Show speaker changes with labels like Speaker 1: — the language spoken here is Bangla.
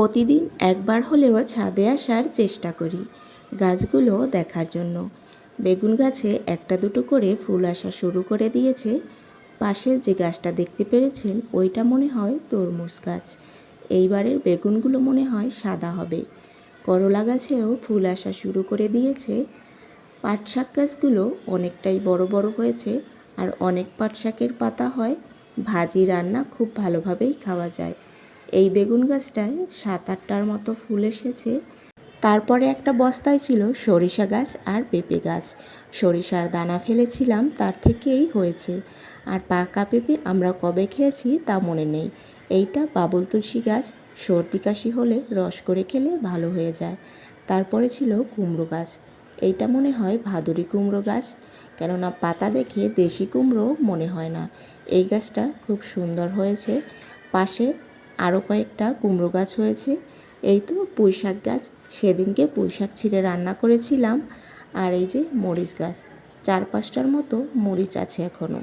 Speaker 1: প্রতিদিন একবার হলেও ছাদে আসার চেষ্টা করি গাছগুলো দেখার জন্য। বেগুন গাছে একটা দুটো করে ফুল আসা শুরু করে দিয়েছে। পাশে যে গাছটা দেখতে পেরেছেন ওইটা মনে হয় তরমুজ গাছ। এইবারের বেগুনগুলো মনে হয় সাদা হবে। করলা গাছেও ফুল আসা শুরু করে দিয়েছে। পাট শাক গাছগুলো অনেকটাই বড় বড় হয়েছে। আর অনেক পাট শাকের পাতা হয় ভাজি, রান্না খুব ভালোভাবেই খাওয়া যায়। এই বেগুন গাছটায় 7-8টার মতো ফুল এসেছে। তারপরে একটা বস্তায় ছিল সরিষা গাছ আর পেঁপে গাছ। সরিষার দানা ফেলেছিলাম, তার থেকেই হয়েছে। আর পাকা পেঁপে আমরা কবে খেয়েছি তা মনে নেই। এইটা বাবুল তুলসী গাছ, সর্দি কাশি হলে রস করে খেলে ভালো হয়ে যায়। তারপরে ছিল কুমড়ো গাছ। এইটা মনে হয় ভাদুরী কুমড়ো গাছ, কেননা পাতা দেখে দেশি কুমড়ো মনে হয় না। এই গাছটা খুব সুন্দর হয়েছে। পাশে আরও কয়েকটা কুমড়ো গাছ হয়েছে। এই তো পুঁই শাক গাছ, সেদিনকে পুঁই শাক ছিঁড়ে রান্না করেছিলাম। আর এই যে মরিচ গাছ, 4-5টার মতো মরিচ আছে এখনও।